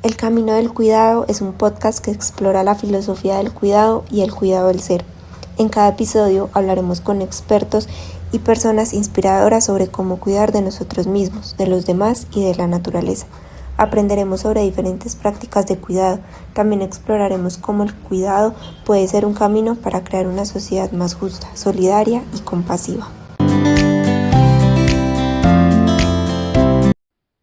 El Camino del Cuidado es un podcast que explora la filosofía del cuidado y el cuidado del ser. En cada episodio hablaremos con expertos y personas inspiradoras sobre cómo cuidar de nosotros mismos, de los demás y de la naturaleza. Aprenderemos sobre diferentes prácticas de cuidado. También exploraremos cómo el cuidado puede ser un camino para crear una sociedad más justa, solidaria y compasiva.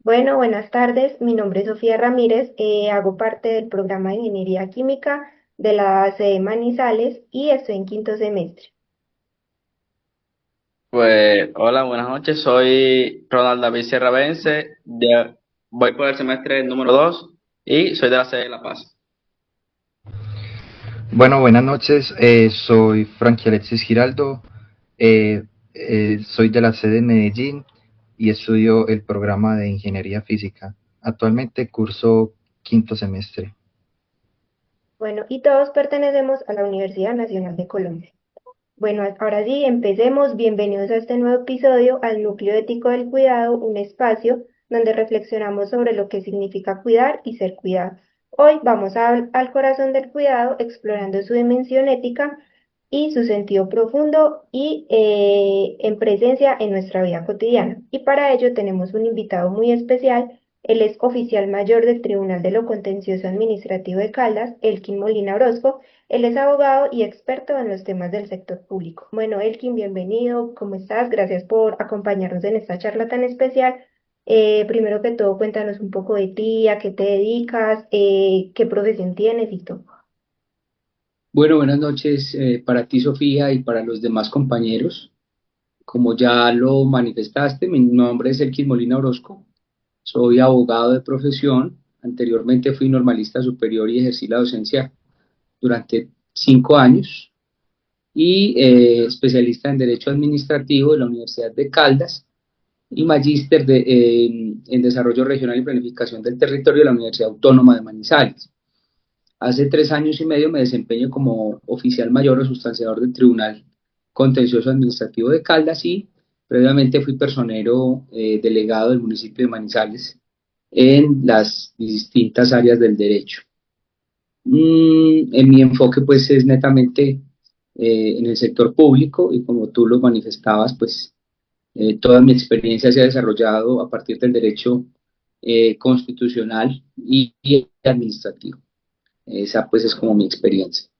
Bueno, buenas tardes. Mi nombre es Sofía Ramírez. Hago parte del programa de Ingeniería Química de la sede Manizales y estoy en quinto semestre. Pues, hola, buenas noches. Soy Ronald David Sierra Vence. Voy por el semestre número 2 y soy de la sede de La Paz. Bueno, buenas noches. Soy Frankie Alexis Giraldo. Soy de la sede de Medellín y estudio el programa de Ingeniería Física. Actualmente curso quinto semestre. Bueno, y todos pertenecemos a la Universidad Nacional de Colombia. Bueno, ahora sí, empecemos. Bienvenidos a este nuevo episodio al Núcleo Ético del Cuidado, un espacio donde reflexionamos sobre lo que significa cuidar y ser cuidado. Hoy vamos al corazón del cuidado, explorando su dimensión ética y su sentido profundo y en presencia en nuestra vida cotidiana. Y para ello tenemos un invitado muy especial. Él es oficial mayor del Tribunal de lo Contencioso Administrativo de Caldas, Elkin Molina Orozco. Él es abogado y experto en los temas del sector público. Bueno, Elkin, bienvenido. ¿Cómo estás? Gracias por acompañarnos en esta charla tan especial. Primero que todo, cuéntanos un poco de ti, a qué te dedicas, qué profesión tienes y todo. Bueno, buenas noches para ti, Sofía, y para los demás compañeros. Como ya lo manifestaste, mi nombre es Elkin Molina Orozco. Soy abogado de profesión. Anteriormente fui normalista superior y ejercí la docencia durante 5 años y especialista en Derecho Administrativo de la Universidad de Caldas y magíster en Desarrollo Regional y Planificación del Territorio de la Universidad Autónoma de Manizales. Hace 3 años y medio me desempeño como oficial mayor o sustanciador del Tribunal Contencioso Administrativo de Caldas y previamente fui personero delegado del municipio de Manizales en las distintas áreas del derecho. En mi enfoque pues es netamente en el sector público y como tú lo manifestabas pues toda mi experiencia se ha desarrollado a partir del derecho constitucional y administrativo. Esa pues es como mi experiencia.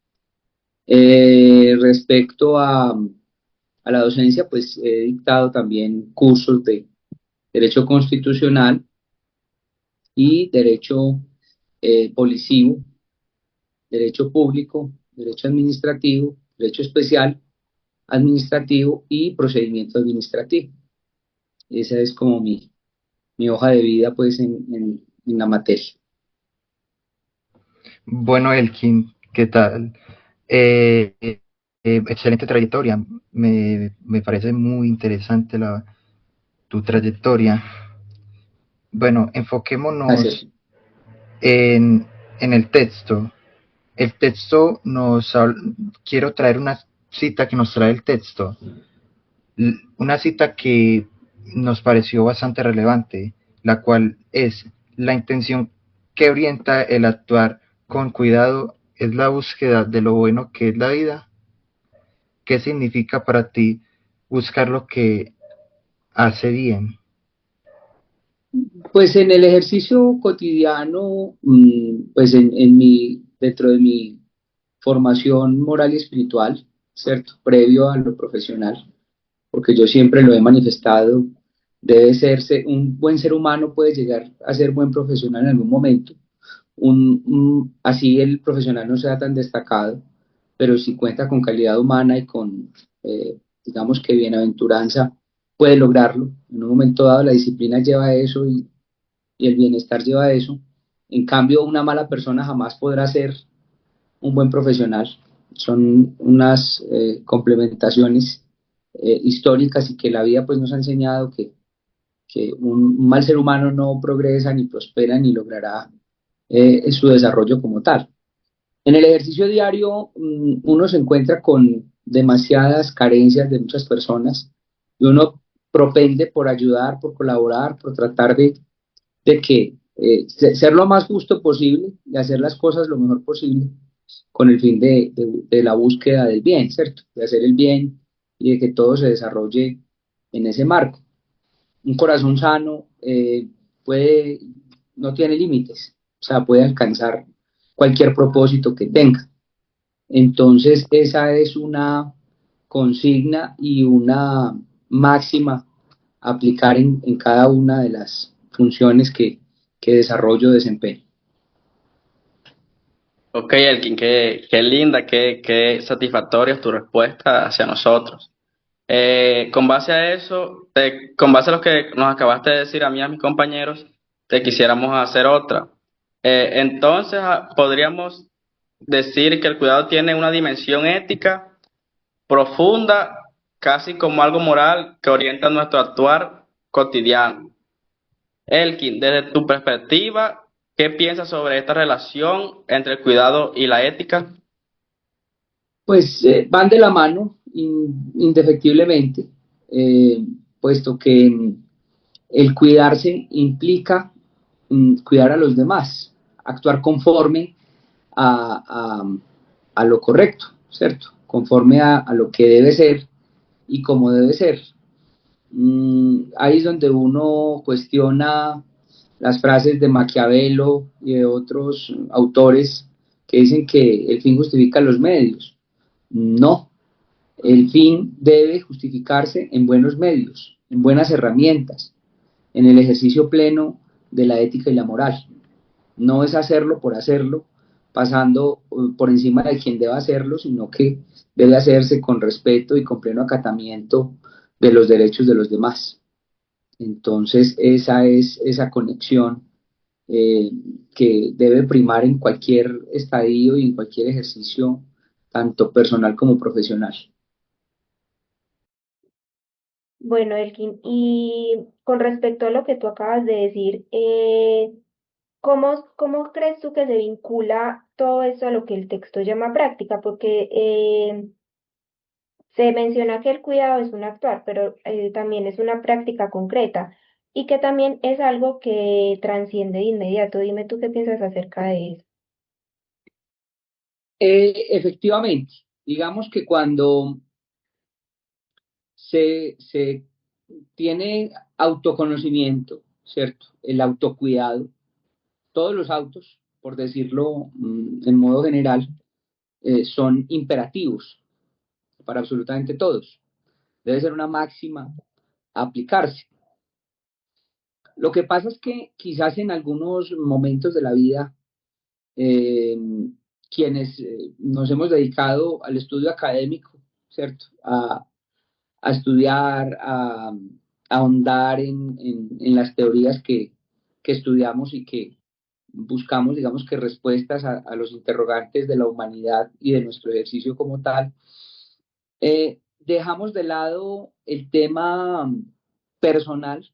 Respecto a la docencia, pues he dictado también cursos de Derecho Constitucional y Derecho Policivo, Derecho Público, Derecho Administrativo, Derecho Especial Administrativo y Procedimiento Administrativo. Esa es como mi hoja de vida pues en la materia. Bueno, Elkin, ¿qué tal? Excelente trayectoria. Me parece muy interesante tu trayectoria. Bueno, Gracias. enfoquémonos en, en el texto. El texto quiero traer una cita que nos trae el texto, una cita que nos pareció bastante relevante, la cual es: la intención que orienta el actuar con cuidado es la búsqueda de lo bueno que es la vida. ¿Qué significa para ti buscar lo que hace bien? Pues en el ejercicio cotidiano, pues dentro de mi formación moral y espiritual, ¿cierto? Previo a lo profesional, porque yo siempre lo he manifestado, un buen ser humano puede llegar a ser buen profesional en algún momento, así el profesional no sea tan destacado, pero si cuenta con calidad humana y con, digamos que bienaventuranza, puede lograrlo. En un momento dado la disciplina lleva a eso y el bienestar lleva a eso. En cambio, una mala persona jamás podrá ser un buen profesional. Son unas complementaciones históricas y que la vida pues nos ha enseñado que un mal ser humano no progresa ni prospera ni logrará su desarrollo como tal. En el ejercicio diario uno se encuentra con demasiadas carencias de muchas personas y uno propende por ayudar, por colaborar, por tratar de que ser lo más justo posible y hacer las cosas lo mejor posible con el fin de la búsqueda del bien, ¿cierto? De hacer el bien y de que todo se desarrolle en ese marco. Un corazón sano puede, no tiene límites, o sea, puede alcanzar cualquier propósito que tenga. Entonces, esa es una consigna y una máxima a aplicar en cada una de las funciones que desarrollo o desempeño. Ok, Elkin, qué linda, qué satisfactoria es tu respuesta hacia nosotros. Con base a eso, con base a lo que nos acabaste de decir a mí y a mis compañeros, te quisiéramos hacer otra. Entonces, podríamos decir que el cuidado tiene una dimensión ética profunda, casi como algo moral que orienta nuestro actuar cotidiano. Elkin, desde tu perspectiva, ¿qué piensas sobre esta relación entre el cuidado y la ética? Pues van de la mano indefectiblemente, eh, puesto que el cuidarse implica cuidar a los demás, actuar conforme a, a- a lo correcto, ¿cierto? Conforme a lo que debe ser y como debe ser. Ahí es donde uno cuestiona las frases de Maquiavelo y de otros autores que dicen que el fin justifica los medios. No, el fin debe justificarse en buenos medios, en buenas herramientas, en el ejercicio pleno de la ética y la moral. No es hacerlo por hacerlo, pasando por encima de quien deba hacerlo, sino que debe hacerse con respeto y con pleno acatamiento de los derechos de los demás. Entonces, esa es esa conexión eh, que debe primar en cualquier estadio y en cualquier ejercicio, tanto personal como profesional. Bueno, Elkin, y con respecto a lo que tú acabas de decir, ¿cómo crees tú que se vincula todo eso a lo que el texto llama práctica? Porque se menciona que el cuidado es un actuar, pero también es una práctica concreta y que también es algo que transciende de inmediato. Dime tú qué piensas acerca de eso. Efectivamente, digamos que cuando se tiene autoconocimiento, ¿cierto? El autocuidado, todos los autos, por decirlo en modo general, son imperativos para absolutamente todos. Debe ser una máxima a aplicarse. Lo que pasa es que quizás en algunos momentos de la vida, eh, quienes nos hemos dedicado al estudio académico, ¿cierto? A estudiar, a ahondar en las teorías que estudiamos y que buscamos, digamos que respuestas a los interrogantes de la humanidad y de nuestro ejercicio como tal, dejamos de lado el tema personal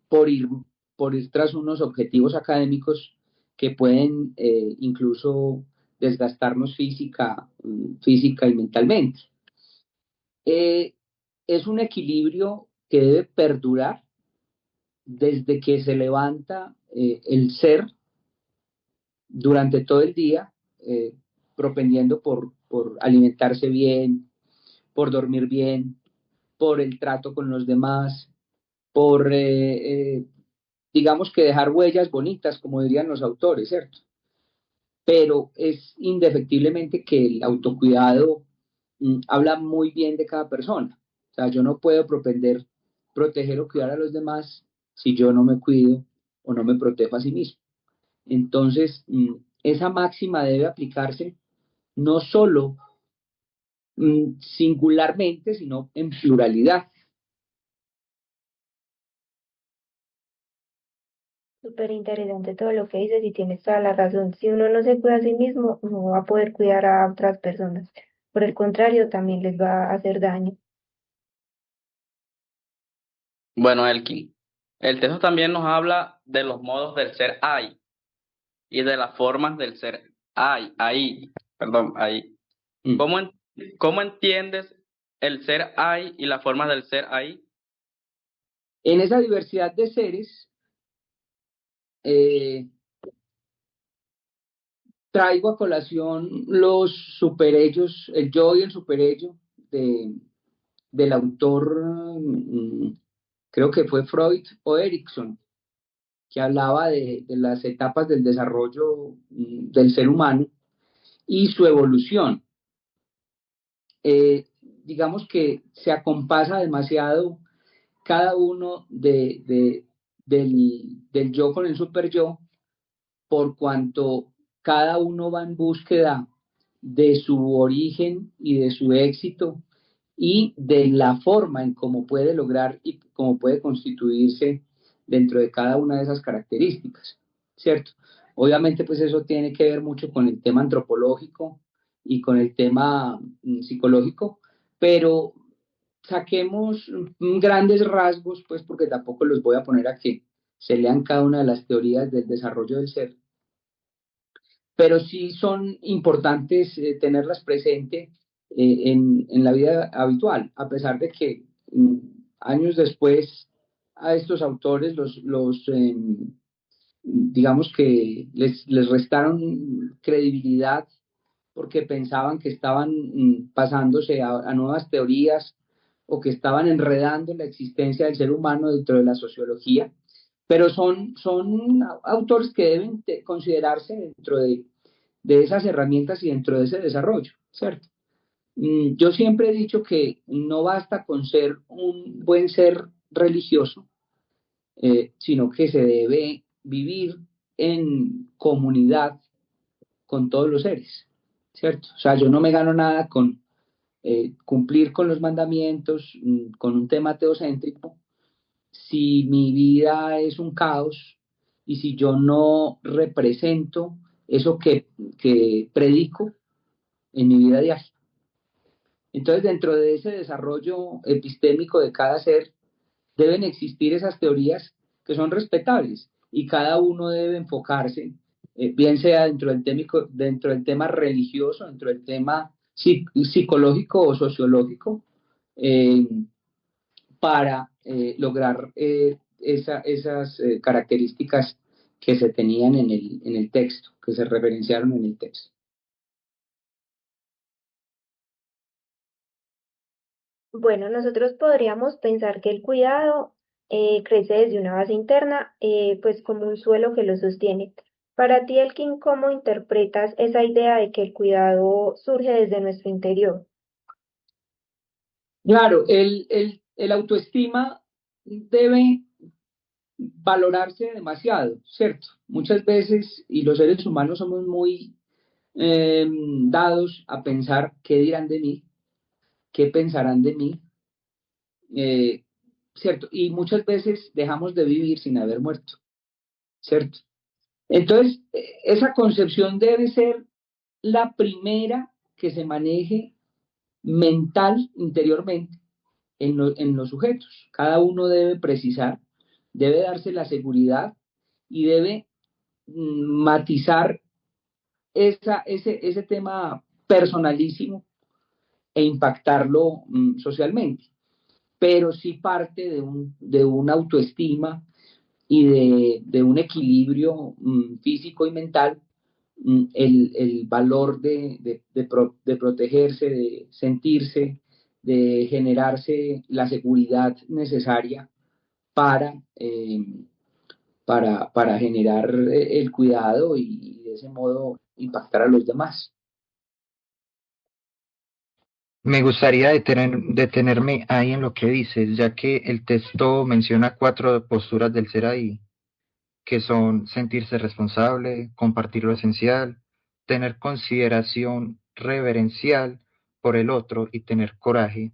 por ir, por ir tras unos objetivos académicos que pueden incluso desgastarnos física y mentalmente. Eh, es un equilibrio que debe perdurar desde que se levanta el ser durante todo el día, propendiendo por alimentarse bien, por dormir bien, por el trato con los demás, por, digamos que dejar huellas bonitas, como dirían los autores, ¿cierto? Pero es indefectiblemente que el autocuidado habla muy bien de cada persona. O sea, yo no puedo propender proteger o cuidar a los demás si yo no me cuido o no me protejo a sí mismo. Entonces, esa máxima debe aplicarse no solo singularmente, sino en pluralidad. Súper interesante todo lo que dices y tienes toda la razón. Si uno no se cuida a sí mismo, no va a poder cuidar a otras personas. Por el contrario, también les va a hacer daño. Bueno, Elkin, el texto también nos habla de los modos del ser hay y de las formas del ser hay, ahí, perdón, ahí. Mm. ¿Cómo, cómo entiendes el ser hay y las formas del ser ahí? En esa diversidad de seres eh, traigo a colación los superellos, el yo y el superello de, del autor, creo que fue Freud o Erickson, que hablaba de las etapas del desarrollo del ser humano y su evolución. Digamos que se acompasa demasiado cada uno del yo con el super yo, por cuanto cada uno va en búsqueda de su origen y de su éxito y de la forma en cómo puede lograr y cómo puede constituirse dentro de cada una de esas características, ¿cierto? Obviamente, pues eso tiene que ver mucho con el tema antropológico y con el tema psicológico, pero saquemos grandes rasgos, pues porque tampoco los voy a poner a que se lean cada una de las teorías del desarrollo del ser, pero sí son importantes tenerlas presente en la vida habitual, a pesar de que años después a estos autores digamos que les restaron credibilidad porque pensaban que estaban pasándose a nuevas teorías o que estaban enredando la existencia del ser humano dentro de la sociología, pero son autores que deben considerarse dentro de esas herramientas y dentro de ese desarrollo, ¿cierto? Yo siempre he dicho que no basta con ser un buen ser religioso, sino que se debe vivir en comunidad con todos los seres, ¿cierto? O sea, yo no me gano nada con cumplir con los mandamientos, con un tema teocéntrico, si mi vida es un caos y si yo no represento eso que predico en mi vida diaria. Entonces, dentro de ese desarrollo epistémico de cada ser, deben existir esas teorías que son respetables y cada uno debe enfocarse, bien sea dentro del tema religioso, dentro del tema psicológico o sociológico, eh, para lograr esas características que se tenían en el texto, que se referenciaron en el texto. Bueno, nosotros podríamos pensar que el cuidado crece desde una base interna, pues como un suelo que lo sostiene. Para ti, Elkin, ¿cómo interpretas esa idea de que el cuidado surge desde nuestro interior? Claro, el autoestima debe valorarse demasiado, ¿cierto? Muchas veces, y los seres humanos somos muy dados a pensar qué dirán de mí, qué pensarán de mí, eh, ¿cierto? Y muchas veces dejamos de vivir sin haber muerto, ¿cierto? Entonces, esa concepción debe ser la primera que se maneje mental interiormente en los sujetos. Cada uno debe precisar, debe darse la seguridad y debe matizar ese tema personalísimo e impactarlo socialmente, pero sí parte de una autoestima y de un equilibrio físico y mental, el valor de protegerse, de sentirse, de generarse la seguridad necesaria para, para generar el cuidado y de ese modo impactar a los demás. Me gustaría detenerme ahí en lo que dices, ya que el texto menciona cuatro posturas del ser ahí, que son sentirse responsable, compartir lo esencial, tener consideración reverencial por el otro y tener coraje.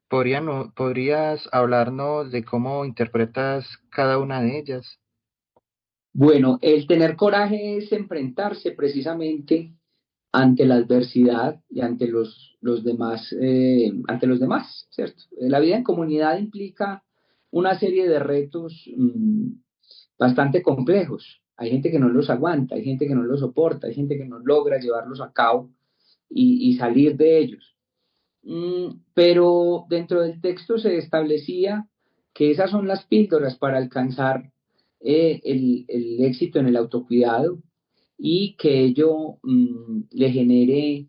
¿Podrías hablarnos de cómo interpretas cada una de ellas? Bueno, el tener coraje es enfrentarse precisamente ante la adversidad y ante los demás, ¿cierto? La vida en comunidad implica una serie de retos bastante complejos. Hay gente que no los aguanta, hay gente que no los soporta, hay gente que no logra llevarlos a cabo y salir de ellos. Pero dentro del texto se establecía que esas son las píldoras para alcanzar el éxito en el autocuidado y que ello le genere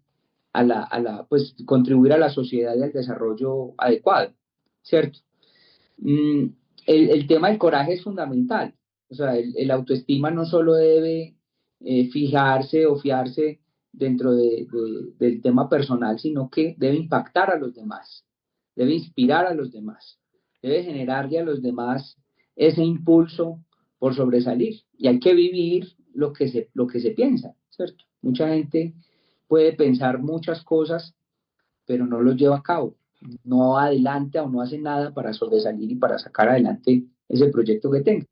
pues contribuir a la sociedad y al desarrollo adecuado, ¿cierto? Mm, el tema del coraje es fundamental. O sea, el autoestima no solo debe fijarse o fiarse dentro del tema personal, sino que debe impactar a los demás, debe inspirar a los demás, debe generarle a los demás ese impulso por sobresalir. Y hay que vivir lo que se piensa, ¿cierto? Mucha gente puede pensar muchas cosas, pero no los lleva a cabo, no adelanta o no hace nada para sobresalir y para sacar adelante ese proyecto que tenga.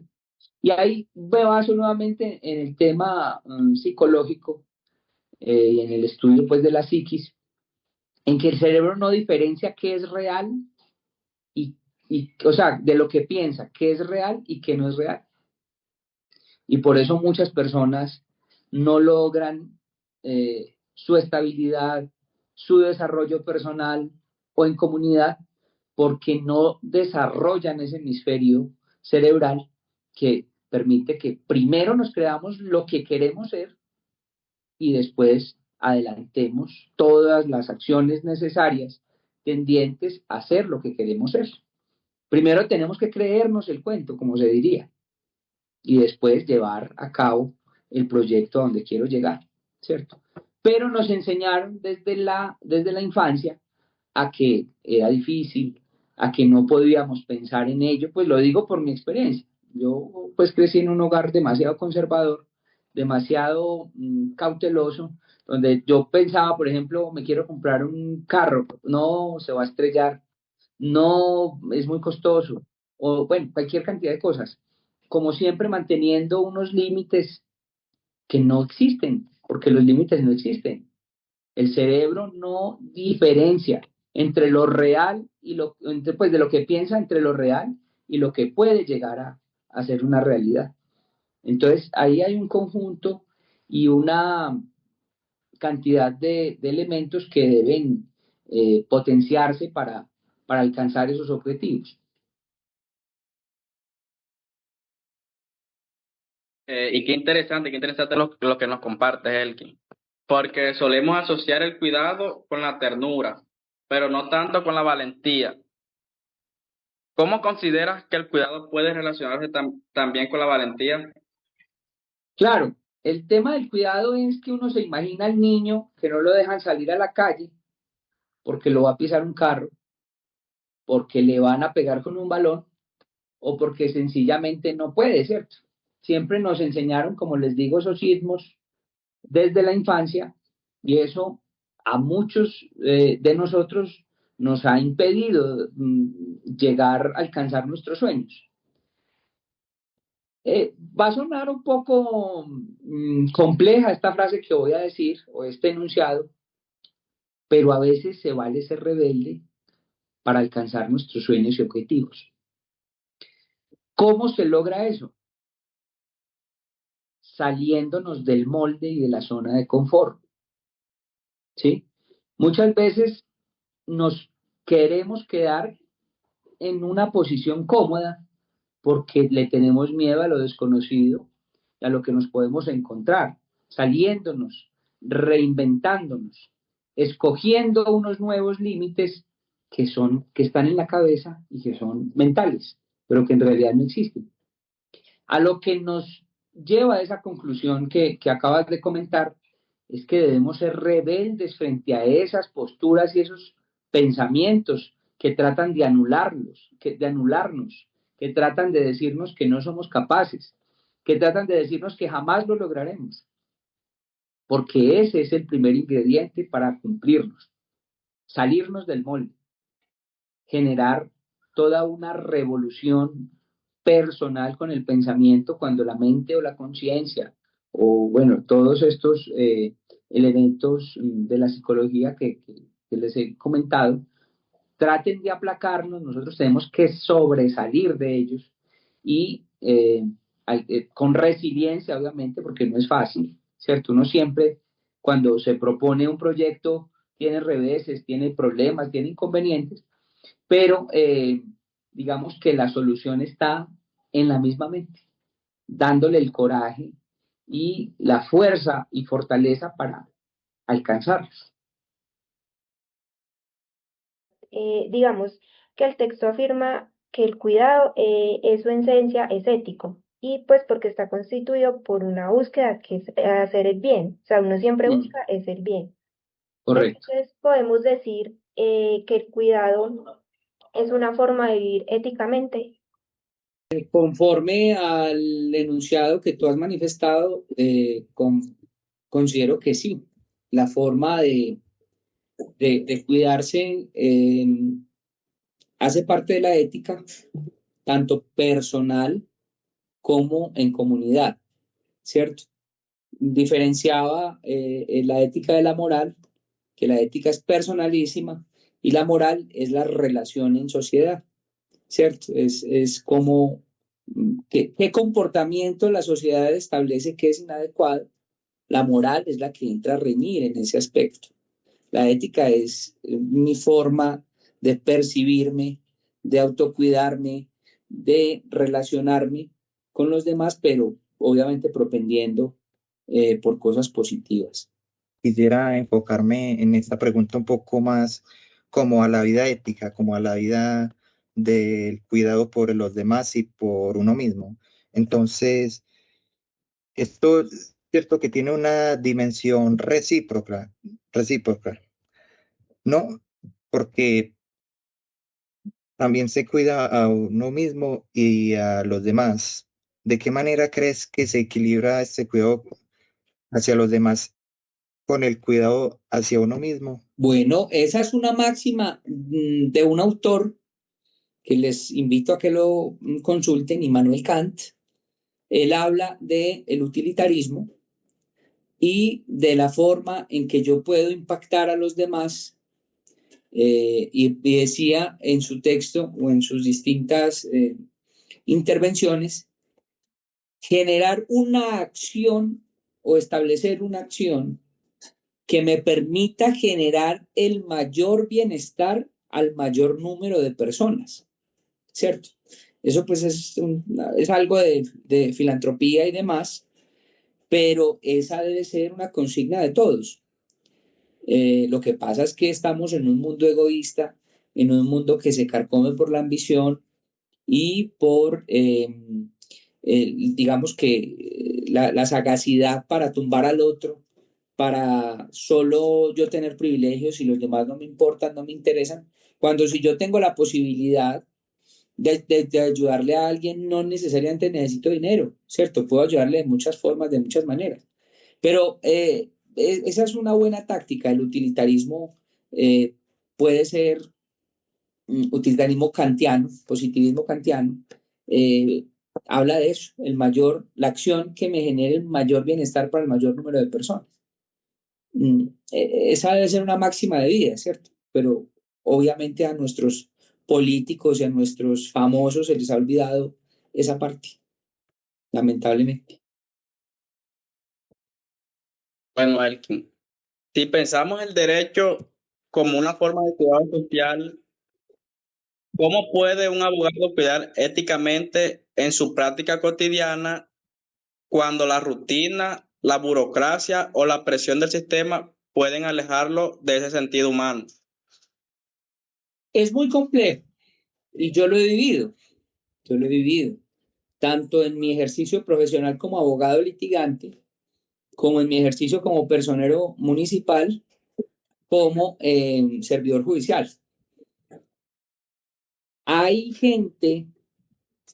Y ahí me baso nuevamente en el tema psicológico y en el estudio pues de la psiquis, en que el cerebro no diferencia qué es real o sea, de lo que piensa, qué es real y qué no es real. Y por eso muchas personas no logran su estabilidad, su desarrollo personal o en comunidad porque no desarrollan ese hemisferio cerebral que permite que primero nos creamos lo que queremos ser y después adelantemos todas las acciones necesarias tendientes a ser lo que queremos ser. Primero tenemos que creernos el cuento, como se diría, y después llevar a cabo el proyecto a donde quiero llegar, ¿cierto? Pero nos enseñaron desde la infancia a que era difícil, a que no podíamos pensar en ello, pues lo digo por mi experiencia. Yo pues crecí en un hogar demasiado conservador, demasiado cauteloso, donde yo pensaba, por ejemplo, me quiero comprar un carro, no, se va a estrellar, no, es muy costoso, o bueno, cualquier cantidad de cosas. Como siempre, manteniendo unos límites que no existen, porque los límites no existen. El cerebro no diferencia entre lo real y pues de lo que piensa entre lo real y lo que puede llegar a ser una realidad. Entonces, ahí hay un conjunto y una cantidad de elementos que deben potenciarse para alcanzar esos objetivos. Y qué interesante lo que nos compartes, Elkin, porque solemos asociar el cuidado con la ternura, pero no tanto con la valentía. ¿Cómo consideras que el cuidado puede relacionarse también con la valentía? Claro, el tema del cuidado es que uno se imagina al niño que no lo dejan salir a la calle porque lo va a pisar un carro, porque le van a pegar con un balón o porque sencillamente no puede, ¿cierto? Siempre nos enseñaron, como les digo, esos sismos desde la infancia y eso a muchos de nosotros nos ha impedido llegar a alcanzar nuestros sueños. Va a sonar un poco compleja esta frase que voy a decir o este enunciado, pero a veces se vale ser rebelde para alcanzar nuestros sueños y objetivos. ¿Cómo se logra eso? Saliéndonos del molde y de la zona de confort, ¿sí? Muchas veces nos queremos quedar en una posición cómoda porque le tenemos miedo a lo desconocido y a lo que nos podemos encontrar, saliéndonos, reinventándonos, escogiendo unos nuevos límites que están en la cabeza y que son mentales, pero que en realidad no existen. A lo que nos lleva a esa conclusión que acabas de comentar es que debemos ser rebeldes frente a esas posturas y esos pensamientos que tratan de anularnos, que tratan de decirnos que no somos capaces, que tratan de decirnos que jamás lo lograremos, porque ese es el primer ingrediente para cumplirnos, salirnos del molde, generar toda una revolución personal con el pensamiento cuando la mente o la conciencia o bueno, todos estos elementos de la psicología que les he comentado, traten de aplacarnos, nosotros tenemos que sobresalir de ellos y con resiliencia, obviamente, porque no es fácil, ¿cierto? Uno siempre, cuando se propone un proyecto, tiene reveses, tiene problemas, tiene inconvenientes, pero digamos que la solución está en la misma mente. dándole el coraje y la fuerza y fortaleza para alcanzarlos. Digamos que el texto afirma que el cuidado en su esencia es ético y pues porque está constituido por una búsqueda que es hacer el bien, o sea, uno siempre busca es el bien. Correcto. Entonces podemos decir que el cuidado es una forma de vivir éticamente. Conforme al enunciado que tú has manifestado, considero que sí. La forma de cuidarse hace parte de la ética, tanto personal como en comunidad, ¿cierto? Diferenciaba la ética de la moral, que la ética es personalísima y la moral es la relación en sociedad, ¿cierto? Es como qué comportamiento la sociedad establece que es inadecuado. La moral es la que entra a reñir en ese aspecto. La ética es mi forma de percibirme, de autocuidarme, de relacionarme con los demás, pero obviamente propendiendo por cosas positivas. Quisiera enfocarme en esta pregunta un poco más como a la vida ética, como a la vida del cuidado por los demás y por uno mismo. Entonces, esto es cierto que tiene una dimensión recíproca, ¿no? Porque también se cuida a uno mismo y a los demás. ¿De qué manera crees que se equilibra este cuidado hacia los demás con el cuidado hacia uno mismo? Bueno, esa es una máxima de un autor que les invito a que lo consulten, Immanuel Kant. Él habla de el utilitarismo y de la forma en que yo puedo impactar a los demás. Y decía en su texto o en sus distintas intervenciones, generar una acción o establecer una acción que me permita generar el mayor bienestar al mayor número de personas, ¿cierto? Eso pues es algo de filantropía y demás, pero esa debe ser una consigna de todos. Lo que pasa es que estamos en un mundo egoísta, en un mundo que se carcome por la ambición y por, digamos que, la sagacidad para tumbar al otro, para solo yo tener privilegios y los demás no me importan, no me interesan, cuando si yo tengo la posibilidad de ayudarle a alguien, no necesariamente necesito dinero, ¿cierto? Puedo ayudarle de muchas formas, de muchas maneras. Pero esa es una buena táctica. El utilitarismo eh, puede ser utilitarismo kantiano, positivismo kantiano. eh, Habla de eso, la acción que me genere el mayor bienestar para el mayor número de personas. Esa debe ser una máxima de vida, ¿cierto? Pero obviamente a nuestros políticos y a nuestros famosos se les ha olvidado esa parte, lamentablemente. Bueno, Elkin, si pensamos el derecho como una forma de cuidado social, ¿cómo puede un abogado cuidar éticamente en su práctica cotidiana cuando la rutina, la burocracia o la presión del sistema pueden alejarlo de ese sentido humano? Es muy complejo y yo lo he vivido, tanto en mi ejercicio profesional como abogado litigante, como en mi ejercicio como personero municipal, como servidor judicial. Hay gente,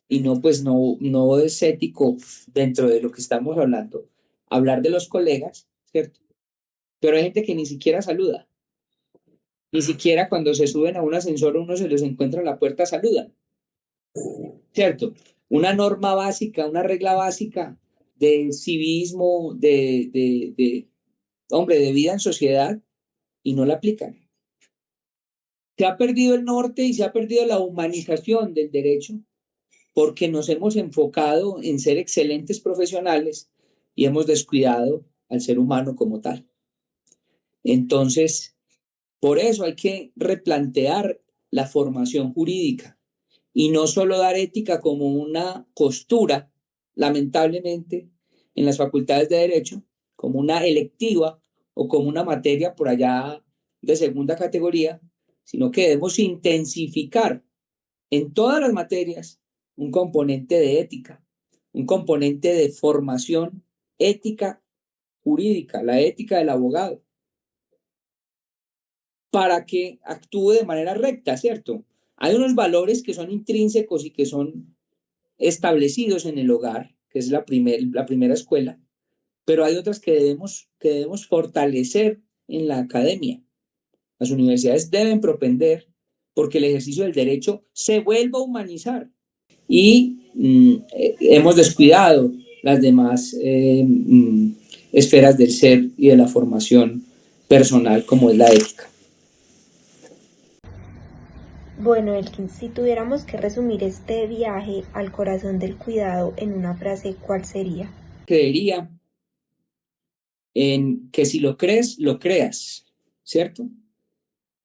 y no, pues no es ético dentro de lo que estamos hablando, hablar de los colegas, ¿cierto? Pero hay gente que ni siquiera saluda, ni siquiera cuando se suben a un ascensor uno se les encuentra en la puerta, saludan, ¿cierto? Una norma básica, una regla básica de civismo, hombre, de vida en sociedad, y no la aplican. Se ha perdido el norte y se ha perdido la humanización del derecho porque nos hemos enfocado en ser excelentes profesionales y hemos descuidado al ser humano como tal. Entonces, por eso hay que replantear la formación jurídica y no solo dar ética como una costura, lamentablemente, en las facultades de Derecho como una electiva o como una materia por allá de segunda categoría, sino que debemos intensificar en todas las materias un componente de ética, un componente de formación ética jurídica, la ética del abogado, para que actúe de manera recta, ¿cierto? Hay unos valores que son intrínsecos y que son establecidos en el hogar, que es la primera escuela, pero hay otras que debemos fortalecer en la academia. Las universidades deben propender porque el ejercicio del derecho se vuelva a humanizar y hemos descuidado las demás esferas del ser y de la formación personal como es la ética. Bueno, Elkin, si tuviéramos que resumir este viaje al corazón del cuidado en una frase, ¿cuál sería? Creería en que si lo crees, lo creas, ¿cierto?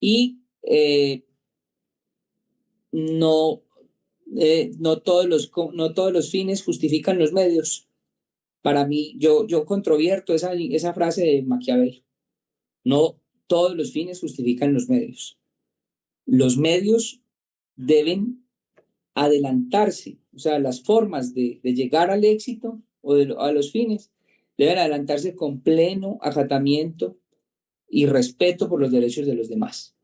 Y no, no todos los fines justifican los medios. Para mí, yo controvierto esa frase de Maquiavelo. No todos los fines justifican los medios. Los medios deben adelantarse, o sea, las formas de llegar al éxito o a los fines deben adelantarse con pleno acatamiento y respeto por los derechos de los demás.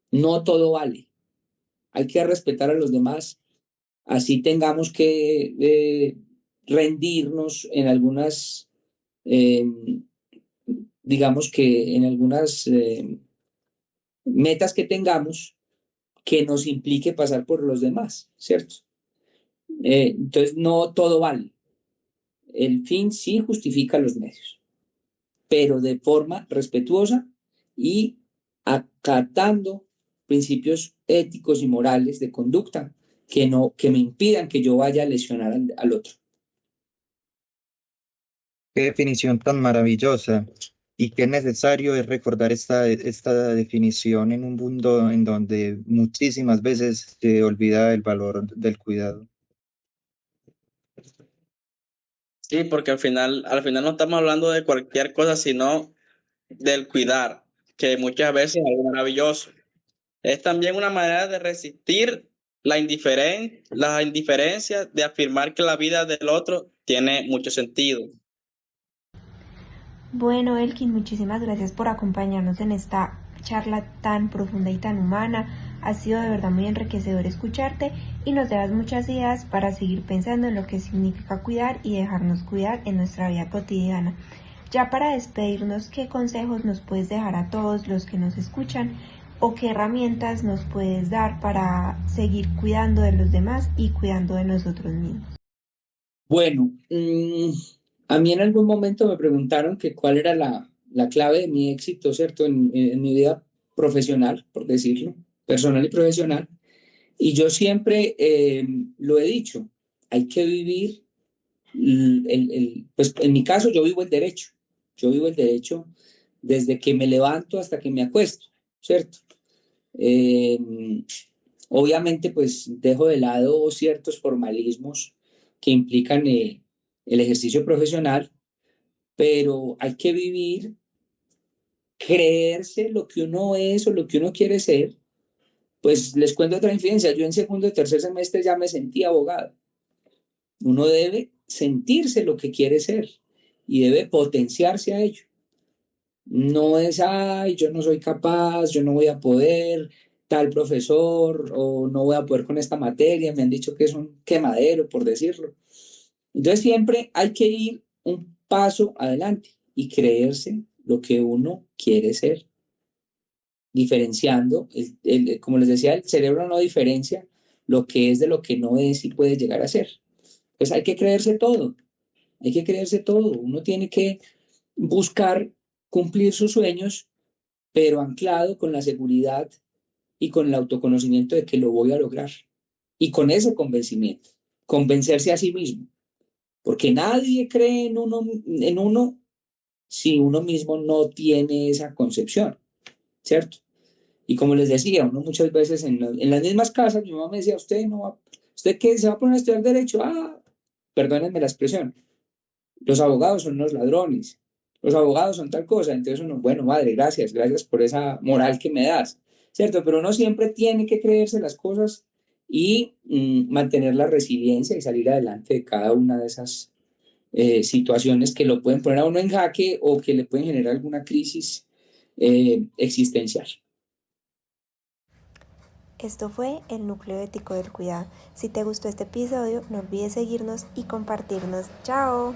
No todo vale. Hay que respetar a los demás, así tengamos que rendirnos en algunas, eh, digamos que en algunas metas que tengamos que nos implique pasar por los demás, ¿cierto? Entonces, no todo vale. El fin sí justifica los medios, pero de forma respetuosa y acatando principios éticos y morales de conducta que me impidan que yo vaya a lesionar al otro. Qué definición tan maravillosa y qué necesario es recordar esta definición en un mundo en donde muchísimas veces se olvida el valor del cuidado. Sí, porque al final no estamos hablando de cualquier cosa, sino del cuidar, que muchas veces es algo maravilloso. Es también una manera de resistir la indiferencia, de afirmar que la vida del otro tiene mucho sentido. Bueno, Elkin, muchísimas gracias por acompañarnos en esta charla tan profunda y tan humana. Ha sido de verdad muy enriquecedor escucharte y nos das muchas ideas para seguir pensando en lo que significa cuidar y dejarnos cuidar en nuestra vida cotidiana. Ya para despedirnos, ¿qué consejos nos puedes dejar a todos los que nos escuchan o qué herramientas nos puedes dar para seguir cuidando de los demás y cuidando de nosotros mismos? Bueno, a mí en algún momento me preguntaron que cuál era la clave de mi éxito, ¿cierto? En mi vida profesional, por decirlo, personal y profesional. Y yo siempre lo he dicho, hay que vivir, pues en mi caso yo vivo el derecho, yo vivo el derecho desde que me levanto hasta que me acuesto, ¿cierto? Eh, Obviamente pues dejo de lado ciertos formalismos que implican el ejercicio profesional, pero hay que vivir, creerse lo que uno es o lo que uno quiere ser. Pues les cuento otra infidencia, yo en segundo y tercer semestre ya me sentí abogado. Uno debe sentirse lo que quiere ser y debe potenciarse a ello. No es, ay, yo no soy capaz, yo no voy a poder, tal profesor, o no voy a poder con esta materia, me han dicho que es un quemadero, por decirlo. Entonces siempre hay que ir un paso adelante y creerse lo que uno quiere ser, diferenciando, como les decía, el cerebro no diferencia lo que es de lo que no es y puede llegar a ser. Pues hay que creerse todo, hay que creerse todo. Uno tiene que buscar cumplir sus sueños, pero anclado con la seguridad y con el autoconocimiento de que lo voy a lograr. Y con ese convencimiento, convencerse a sí mismo, porque nadie cree en uno si uno mismo no tiene esa concepción, ¿cierto? Y como les decía, uno muchas veces en las mismas casas, mi mamá me decía, usted no va, ¿usted qué? ¿Se va a poner a estudiar derecho? Ah, perdónenme la expresión, los abogados son unos ladrones, los abogados son tal cosa, entonces uno, bueno, madre, gracias por esa moral que me das, ¿cierto? Pero uno siempre tiene que creerse las cosas y mantener la resiliencia y salir adelante de cada una de esas situaciones que lo pueden poner a uno en jaque o que le pueden generar alguna crisis existencial. Esto fue el Núcleo Ético del Cuidado. Si te gustó este episodio, no olvides seguirnos y compartirnos. ¡Chao!